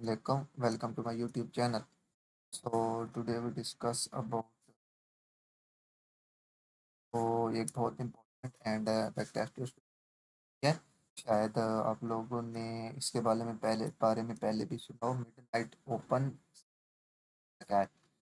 Assalamualaikum. Welcome to my YouTube channel. So today we discuss about एक बहुत important and fact है। शायद आप लोगों ने इसके बारे में पहले भी सुना हो। मिडनाइट ओपन क्या है?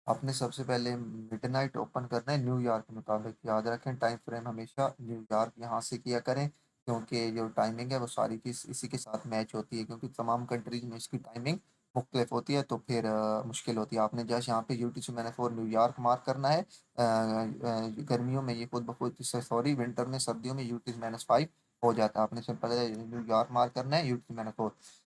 आपने सबसे पहले मिडनाइट ओपन करना है न्यूयॉर्क के मुताबिक। याद रखें, टाइम फ्रेम हमेशा न्यूयॉर्क यहाँ से किया करें, क्योंकि जो टाइमिंग है वो सारी की इसी के साथ मैच होती है, क्योंकि तमाम कंट्रीज में इसकी टाइमिंग मुख्तलिफ होती है, तो फिर मुश्किल होती है। आपने जैसे यहाँ पे यूटीसी मैंने फोर न्यूयॉर्क मार्क करना है। गर्मियों में ये खुद ब खुद, सॉरी विंटर में, सर्दियों में यूटीसी -5 हो जाता है। आपने सिंपल न्यूयॉर्क मार्क करना है, यूटीसी -4।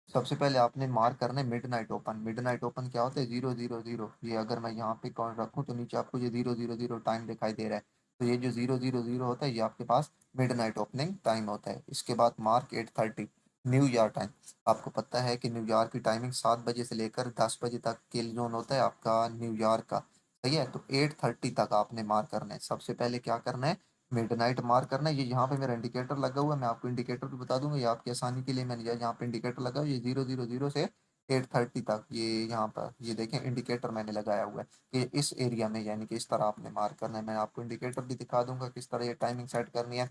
सबसे पहले आपने मार्क करना है मिडनाइट ओपन। मिडनाइट ओपन क्या होता है? 000। ये अगर मैं यहाँ पे कौन रखूँ तो नीचे आपको ये 000 टाइम दिखाई दे रहा है। तो ये जो 000 होता है ये आपके पास मिडनाइट ओपनिंग टाइम होता है। इसके बाद मार्क 8:30 न्यूयॉर्क टाइम। आपको पता है कि न्यूयॉर्क की टाइमिंग 7 बजे से लेकर 10 बजे तक के जोन होता है आपका न्यूयॉर्क का। सही है, तो 8:30 तक आपने मार्क करना है। सबसे पहले क्या करना है? मिडनाइट मार्क करना है। ये यहाँ पे मेरा इंडिकेटर लगा हुआ है, मैं आपको इंडिकेटर भी बता दूंगा, ये आपकी आसानी के लिए मैंने यहाँ पे इंडिकेटर लगा हुआ है। ये 000 से 8:30 तक, ये यहाँ पर ये देखें इंडिकेटर मैंने लगाया हुआ है कि इस एरिया में, यानी कि इस तरह आपने मार्क करना है। मैं आपको इंडिकेटर भी दिखा दूंगा किस तरह ये टाइमिंग सेट करनी है।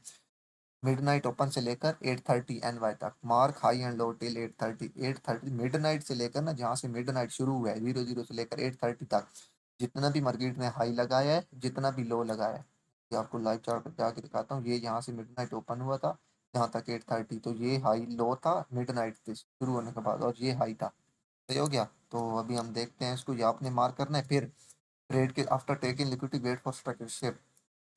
मिडनाइट ओपन से लेकर 8:30 NY तक mark high and low till 8:30। 8:30 midnight से लेकर ना, जहाँ से मिडनाइट शुरू हुआ है 00 से लेकर 8:30 तक, जितना भी मार्केट ने हाई लगाया है, जितना भी लो लगाया है, ये आपको लाइव चार्ट पर जाके दिखाता हूँ। ये यहाँ से मिडनाइट ओपन हुआ था यहाँ तक 8:30, तो ये हाई लो था मिडनाइट से शुरू होने के बाद, और ये हाई था। सही हो गया। तो अभी हम देखते हैं इसको, ये आपने मार्क करना है। फिर ट्रेड के after taking liquidity wait for structure shift,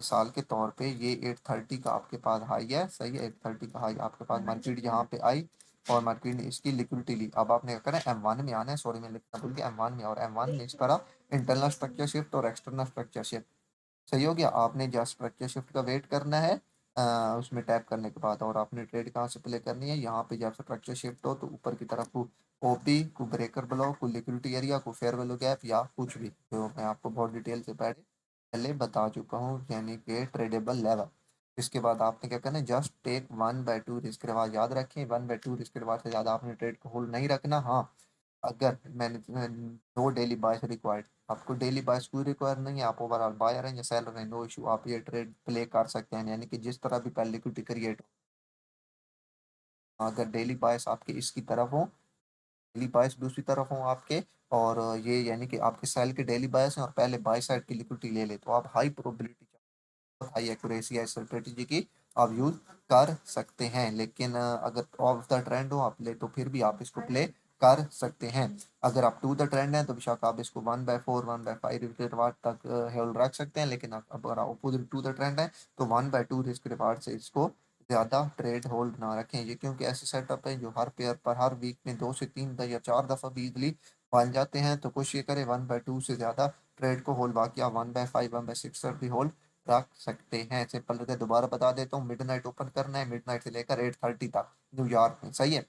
मिसाल के तौर पे ये 8:30 का आपके पास हाई है। सही है, 8:30 का हाई आपके पास, मार्केट यहाँ पे आई और मार्केट ने इसकी लिक्विडिटी ली। अब आपने क्या करना है? M1 में आना है। सॉरी मैं लिखना भूल गया, M1 में। और M1 में इस तरह इंटरनल स्ट्रक्चर शिफ्ट और एक्सटर्नल स्ट्रक्चर शिफ्ट। सही हो गया। आपने जस्ट स्ट्रक्चर शिफ्ट का वेट करना है उसमें टैप करने के बाद, और आपने ट्रेड कहाँ से प्ले करनी है? यहाँ पे जब स्ट्रक्चर शिफ्ट हो तो ऊपर की तरफ को ओपी को ब्रेकर ब्लॉक को लिक्विडिटी एरिया को फेयर वैल्यू गैप या कुछ भी, तो मैं आपको बहुत डिटेल से पहले बता चुका हूँ, यानी कि ट्रेडेबल लेवल। इसके बाद आपने क्या करना है? Just take 1/2 risk reward. याद रखें, 1/2 रिस्क रिवार्ड से ज़्यादा आपने ट्रेड को होल्ड नहीं रखना। हाँ, अगर मैंने नो डेली बायस रिक्वायर्ड, आपको डेली बायस कोई रिक्वायर नहीं है, आप ओवरऑल बायर हैं या सेलर हैं, नो इशू, आप ये ट्रेड प्ले कर सकते हैं, यानी कि जिस तरह भी पहले लिक्विडिटी क्रिएट हो। अगर डेली बायस आपके इसकी तरफ हो, डेली बायस दूसरी तरफ हो आपके, और ये यानी कि आपके सेल के डेली बायस हैं और पहले बाय साइड की लिक्विडिटी ले ले, तो आप हाई प्रोबेबिलिटी, हाई एक्यूरेसी या स्ट्रेटेजी की आप यूज कर सकते हैं। लेकिन अगर ऑफ द ट्रेंड हो आप ले, तो फिर भी आप इसको प्ले कर सकते हैं। अगर आप टू द ट्रेंड हैं तो बेशक आप इसको 1/4 1/5 रिस्क रिवार्ड तक होल्ड रख सकते हैं। लेकिन अगर आप अपोजिट टू द ट्रेंड है तो 1/2 रिस्क रिवार्ड से इसको ज़्यादा ट्रेड होल्ड ना रखें। ये क्योंकि ऐसे सेटअप है जो हर पेयर पर हर वीक में 2 से 3 या 4 दफ़ा भी इजली बन जाते हैं, तो कोशिश ये करें 1/2 से ज़्यादा ट्रेड को होल्ड, बाकी आप 1/5 1/6 तक भी होल्ड रख सकते हैं। सिंपल रहते, दोबारा बता देता हूँ। मिडनाइट ओपन करना है, मिडनाइट से लेकर 8:30 तक न्यूयॉर्क में। सही है,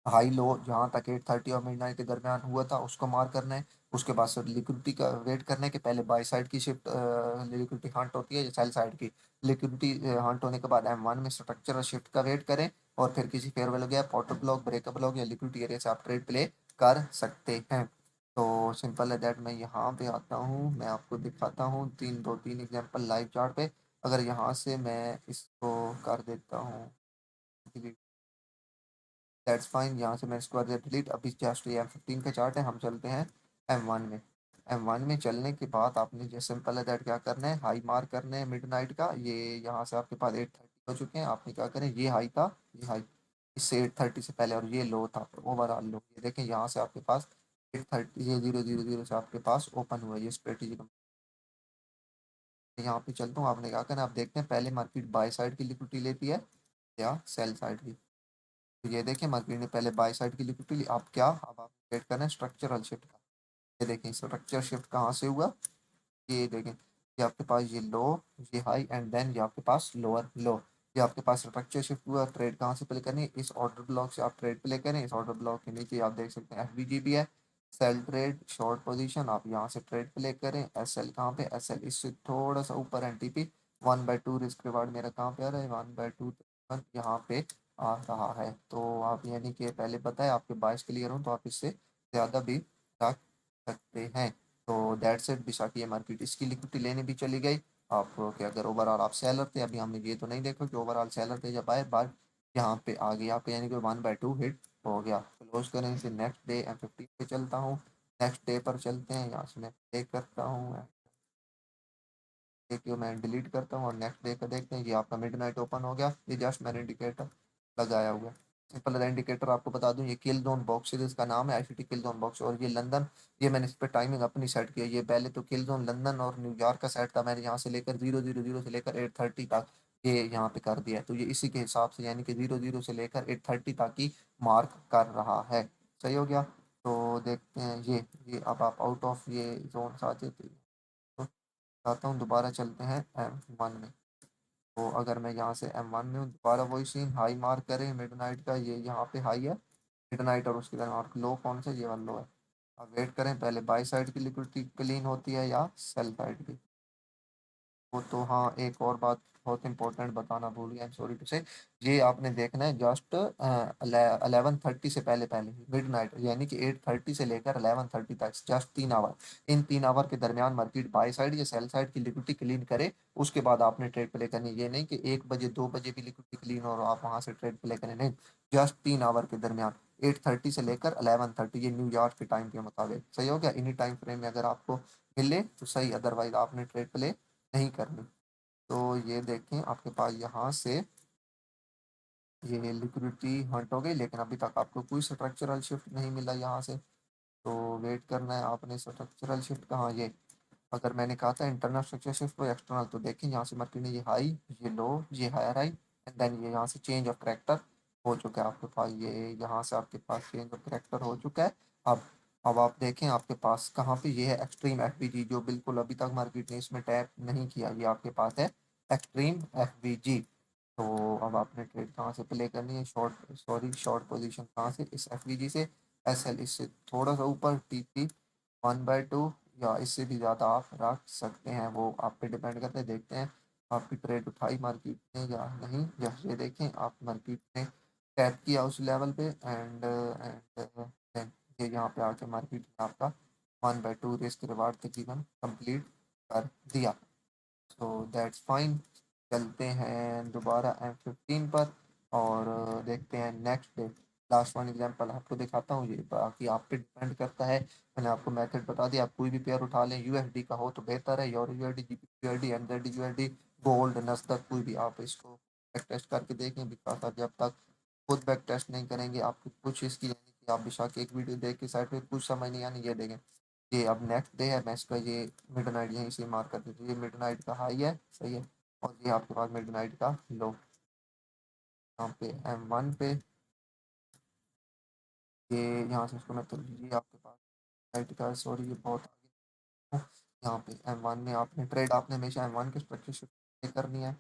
हाई लो जहाँ तक 8:30 और मिडनाइट के दरमियान हुआ था उसको मार करना है। उसके बाद सर लिक्विडिटी का वेट करने के पहले बाई साइड की शिफ्ट लिक्विडिटी हंट होती है, सेल साइड की लिक्विडिटी हंट होने के बाद M1 में स्ट्रक्चरल शिफ्ट का वेट करें, और फिर किसी fair value gap, auto block, breakup block या लिक्विडिटी एरिया से आप ट्रेड प्ले कर सकते हैं। तो सिंपल है दैट। मैं यहाँ पे आता हूँ, मैं आपको दिखाता हूँ तीन एग्जांपल लाइव चार्ट पे। अगर यहाँ से मैं इसको कर देता हूँ दैट्स फाइन, यहाँ से मैं इसको कर दिया डिलीट। अभी जस्ट ये M15 का चार्ट है, हम चलते हैं M1 में। M1 में चलने के बाद आपने जो सिंपल है दैट क्या करना है? हाई मार्क करना है मिडनाइट का। ये यहाँ से आपके पास 8:30 हो चुके हैं। आपने क्या करें? ये हाई था, ये हाई इससे 8:30 से पहले, और ये लो था ओवरऑल लो। ये देखें यहाँ से आपके पास 8:30, ये 000 से आपके पास ओपन हुआ ये स्ट्रेटेजी। यहाँ पे चलता हूँ, आपने क्या करना है? आप देखते हैं पहले मार्केट बाय साइड की लिक्विडिटी लेती है या सेल साइड की। तो ये देखें मार्केट ने पहले बाय साइड की लिक्विडिटी ली। अब क्या? अब आप वेट करना है स्ट्रक्चरल शिफ्ट का। ये देखें स्ट्रक्चर शिफ्ट कहाँ से हुआ? ये देखें, ये आपके पास ये लो, ये हाई, एंड देन ये आपके पास लोअर लो। ये आपके पास स्ट्रक्चर शिफ्ट हुआ। ट्रेड कहाँ से प्ले करनी है? इस ऑर्डर ब्लॉक से आप ट्रेड प्ले करें। इस ऑर्डर ब्लॉक के नीचे आप देख सकते हैं FVG भी है, सेल ट्रेड शॉर्ट पोजीशन, आप यहाँ से ट्रेड प्ले करें। SL कहाँ पे? SL इससे थोड़ा सा ऊपर NTP 1/2 रिस्क रिवार्ड मेरा कहाँ पे आ रहा है? 1/2 यहाँ पे आ रहा है। तो आप यानी कि पहले पता है आपके बायस क्लियर हो तो आप इससे ज़्यादा भी रख सकते हैं। तो दैट्स इट, बिसाकी ये मार्केट इसकी लिक्विडिटी लेने भी चली गई। आप कि अगर ओवरऑल आप सेलर थे, अभी हमने ये तो नहीं देखा कि ओवरऑल सेलर थे या बायर, बार यहाँ पे आ गया पे यानी कि 1/2 हिट हो गया। क्लोज करें इसे, नेक्स्ट डे M15 पे चलता हूँ। नेक्स्ट डे पर चलते हैं, यहाँ से मैं प्ले करता हूँ, देखिए मैं डिलीट करता हूँ और नेक्स्ट डे का देखते हैं। ये आपका मिडनाइट ओपन हो गया, ये जस्ट मैंने इंडिकेटर लगाया हुआ है। सिंपल सा इंडिकेटर आपको बता दूं, ये किल जोन बॉक्स है, इसका नाम है ICT किल जोन बॉक्स, और ये लंदन, ये मैंने इस पर टाइमिंग अपनी सेट की है। ये पहले तो किल जोन लंदन और न्यूयॉर्क का सेट था, मैंने यहाँ से लेकर 000 से लेकर 8:30 तक ये यहाँ पे कर दिया है। तो ये इसी के हिसाब से यानी कि 00 से लेकर 8:30 तक की मार्क कर रहा है। सही हो गया। तो देखते हैं ये अब आप आउट ऑफ ये जोन आ जाते हैं। तो चाहता हूँ दोबारा चलते हैं M1 में। तो अगर मैं यहाँ से M1 में हूँ, दोबारा वही सीन, हाई मार्क करें मिडनाइट का, ये यहाँ पे हाई है मिडनाइट, और उसके बाद और लो कौन सा, ये वाला लो है। अब वेट करें, पहले बाई साइड की लिक्विडिटी क्लीन होती है या सेल साइड की। वो तो हाँ, एक और बात बहुत इंपॉर्टेंट बताना भूल गया, सॉरी टू से, ये आपने देखना है जस्ट 11:30 से पहले पहले मिड नाइट, यानी कि 8:30 से लेकर 11:30 तक, जस्ट 3 आवर। इन 3 आवर के दरमियान मार्केट बाय साइड या सेल साइड की लिक्विडिटी क्लीन करे, उसके बाद आपने ट्रेड प्ले करनी है। ये नहीं कि 1 बजे 2 बजे भी लिक्विडिटी क्लीन हो और आप वहां से ट्रेड प्ले करें, नहीं, जस्ट 3 आवर के दरमियान, 8:30 से लेकर 11:30, ये न्यूयॉर्क के टाइम के मुताबिक। सही हो गया। इन्हीं टाइम फ्रेम में अगर आपको मिले तो सही, अदरवाइज आपने ट्रेड प्ले नहीं करनी। तो ये देखें आपके पास यहाँ से ये लिक्विडिटी हंट हो गई, लेकिन अभी तक आपको कोई स्ट्रक्चरल शिफ्ट नहीं मिला यहाँ से। तो वेट करना है आपने, स्ट्रक्चरल शिफ्ट कहाँ, ये अगर मैंने कहा था इंटरनल स्ट्रक्चर शिफ्ट और एक्सटर्नल, तो देखिए यहाँ से मार्केट ने ये हाई, ये लो, ये हायर हाई, एंड देन ये यहाँ से चेंज ऑफ करेक्टर हो चुका है आपके पास, ये यहाँ से आपके पास चेंज ऑफ करेक्टर हो चुका है। अब अब आप देखें आपके पास कहाँ पे ये है, एक्सट्रीम FVG, जो बिल्कुल अभी तक मार्केट ने इसमें टैप नहीं किया, ये आपके पास है एक्सट्रीम FVG। तो अब आपने ट्रेड कहाँ से प्ले करनी है, शॉर्ट, सॉरी शॉर्ट पोजीशन कहाँ से, इस FVG से। SL इससे थोड़ा सा ऊपर, TP 1/2 या इससे भी ज़्यादा आप रख सकते हैं, वो आप पे डिपेंड करते हैं। देखते हैं आपकी ट्रेड उठाई मार्केट ने या नहीं। या ये देखें आप मार्केट ने टैप किया उस लेवल पे, एंड ये यहाँ पे आके मार्केट ने आपका 1/2 रिस्क रिवार्ड तकरीबन कंप्लीट कर दिया। So that's fine. चलते हैं दोबारा M15 पर और देखते हैं next day. Last one example आपको दिखाता हूँ, ये बाकी आप पे डिपेंड करता है। मैंने आपको मेथड बता दिया, आप कोई भी पेयर उठा लें, USD का हो तो बेहतर है, euro USD, GBP USD, NZD USD, gold, Nasdaq, कोई भी आप इसको बैक टेस्ट करके देखें, बिकॉज आप जब तक खुद बैक टेस्ट नहीं करेंगे आपको कुछ इसकी, यानी कि आप बेशक एक वीडियो देख के साइड पे कुछ समझ नहीं आनी। ये देखें, ये अब नेक्स्ट डे है, मैं इसका ये मिडनाइट यहीं से मार्क कर देती हूँ, ये मिडनाइट का हाई है, सही है, और ये आपके पास मिडनाइट का लो। यहाँ पे M1 पे ये, यहाँ से इसको मैं तो ये आपके पास नाइट का, सॉरी ये बहुत आगे हूँ। यहाँ पे M1 में आपने ट्रेड, आपने हमेशा M1 के स्ट्रक्चर शिफ्ट करनी है।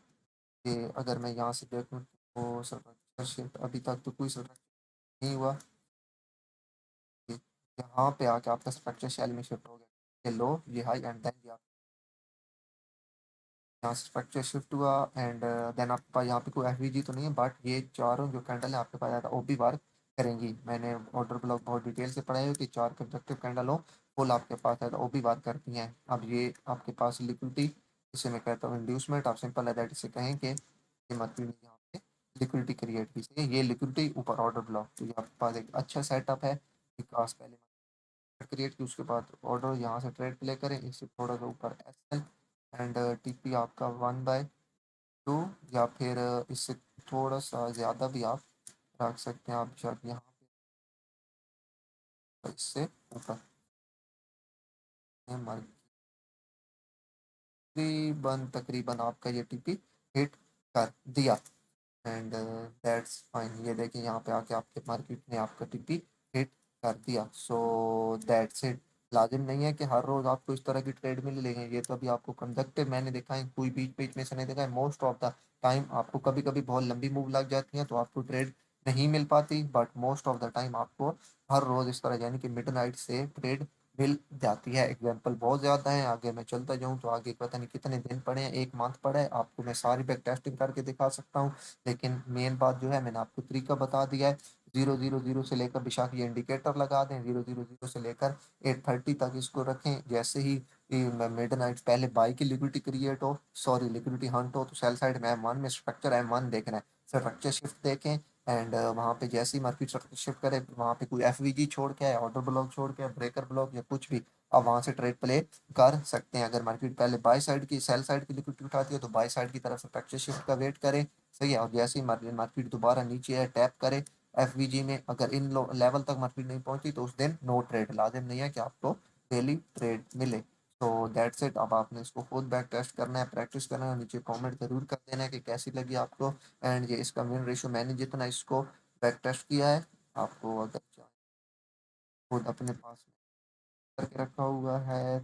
ये अगर मैं यहाँ से देखूँ तो स्ट्रक्चर शिफ्ट अभी तक तो कोई स्ट्रक्चर नहीं हुआ। ये यहाँ पे आके आपका स्ट्रक्चर शेल में शिफ्ट हो गया, ये लो, ये हाई, एंड देन ये यहाँ से स्ट्रक्चर शिफ्ट हुआ, एंड देन आपके पास यहाँ पे कोई FVG तो नहीं है, बट ये चारों जो कैंडल है आपके पास ज़्यादा OP वर्क करेंगी। मैंने ऑर्डर ब्लॉक बहुत डिटेल से पढ़ा है कि 4 कंस्ट्रक्टिव कैंडल हो, फुल आपके पास ज़्यादा OP वर्क करती हैं। अब ये आपके पास लिक्विडिटी, इसे मैं कहता हूँ इंड्यूसमेंट, आप सिंपल है दैट इसे कहें कि ये मतलब यहाँ पे लिक्विडिटी क्रिएट की है, ये लिक्विडिटी ऊपर ऑर्डर ब्लॉक, तो ये आपके पास एक अच्छा सेटअप है। विकास पहले क्रिएट की, उसके बाद ऑर्डर यहाँ से ट्रेड प्ले करें, इससे थोड़ा सा ऊपर SL, एंड TP आपका 1/2, या फिर इससे थोड़ा सा ज़्यादा भी आप रख सकते हैं, आप शायद यहाँ पे इससे ऊपर तकरीबन तकरीबन आपका ये TP हिट कर दिया, एंड दैट्स फाइन। ये देखिए यहाँ पे आके आपके मार्केट ने आपका TP हिट कर दिया। So that's it. लाजिम नहीं है कि हर रोज आपको इस तरह की ट्रेड मिल लेंगे, ये तो अभी आपको कंजक्टिव मैंने देखा है, कोई बीच बीच में से नहीं देखा है। मोस्ट ऑफ द टाइम आपको कभी कभी बहुत लंबी मूव लग जाती है तो आपको ट्रेड नहीं मिल पाती, but most of the time आपको हर रोज इस तरह यानी कि मिडनाइट से ट्रेड मिल जाती है। एग्जाम्पल बहुत ज़्यादा है, आगे मैं चलता जाऊँ तो आगे पता नहीं कितने दिन पड़े हैं, 1 मंथ पड़ा है। आपको मैं सारी बैक टेस्टिंग करके दिखा सकता हूँ, लेकिन मेन बात जो है मैंने आपको तरीका बता दिया है। 000 से लेकर बेशक ये इंडिकेटर लगा दें, 000 से लेकर 830 तक इसको रखें। जैसे ही मिडनाइट पहले बाय की लिक्विडिटी क्रिएट हो, सॉरी लिक्विडिटी हंट हो, तो सेल साइड में M1 में स्ट्रक्चर M1 देखना है। स्ट्रक्चर शिफ्ट देखें एंड वहाँ पे जैसे ही मार्केट स्ट्रक्चर शिफ्ट करे, वहाँ पे कोई एफवीजी छोड़ के आए, ऑर्डर ब्लॉक छोड़ के, ब्रेकर ब्लॉक या कुछ भी, आप वहाँ से ट्रेड प्ले कर सकते हैं। अगर मार्केट पहले बाय साइड की सेल साइड की लिक्विडिटी उठाती है तो बाय साइड की तरफ स्ट्रक्चर शिफ्ट का वेट करें। सही है, और जैसे ही मार्केट दोबारा नीचे है टैप करे एफवीजी में, अगर इन लेवल तक मार्केट नहीं पहुंची तो उस दिन नो ट्रेड, लाजिम नहीं है कि आपको डेली ट्रेड मिले। तो दैट्स इट। अब आपने इसको खुद बैक टेस्ट करना है, प्रैक्टिस करना है, नीचे कमेंट जरूर कर देना है कि कैसी लगी आपको। एंड ये इसका विन रेशियो मैंने जितना इसको बैक टेस्ट किया है, आपको अगर चाहे खुद अपने पास करके रखा हुआ है,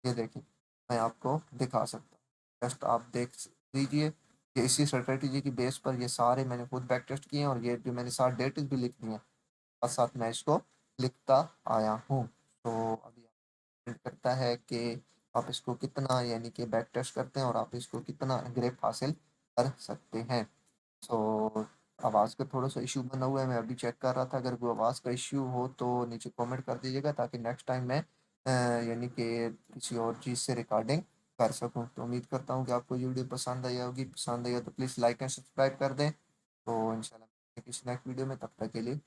ये देखिए मैं आपको दिखा सकता हूँ, जस्ट आप देख लीजिए। ये इसी स्ट्रेटेजी की बेस पर ये सारे मैंने खुद बैक टेस्ट किए हैं, और ये जो मैंने साथ डेट भी लिख दी हैं, साथ साथ मैं इसको लिखता आया हूँ। तो अभी डिपेंड करता है कि आप इसको कितना यानी कि बैक टेस्ट करते हैं और आप इसको कितना ग्रेप हासिल कर सकते हैं। सो आवाज़ का थोड़ा सा इशू बना हुआ है, मैं अभी चेक कर रहा था। अगर कोई आवाज़ का इशू हो तो नीचे कमेंट कर दीजिएगा, ताकि नेक्स्ट टाइम मैं यानी कि किसी और चीज़ से रिकॉर्डिंग कर सकूं। तो उम्मीद करता हूँ कि आपको ये वीडियो पसंद आई होगी। पसंद आई हो तो प्लीज़ लाइक एंड सब्सक्राइब कर दें। तो इंशाल्लाह किसी नेक्स्ट वीडियो में, तब तक के लिए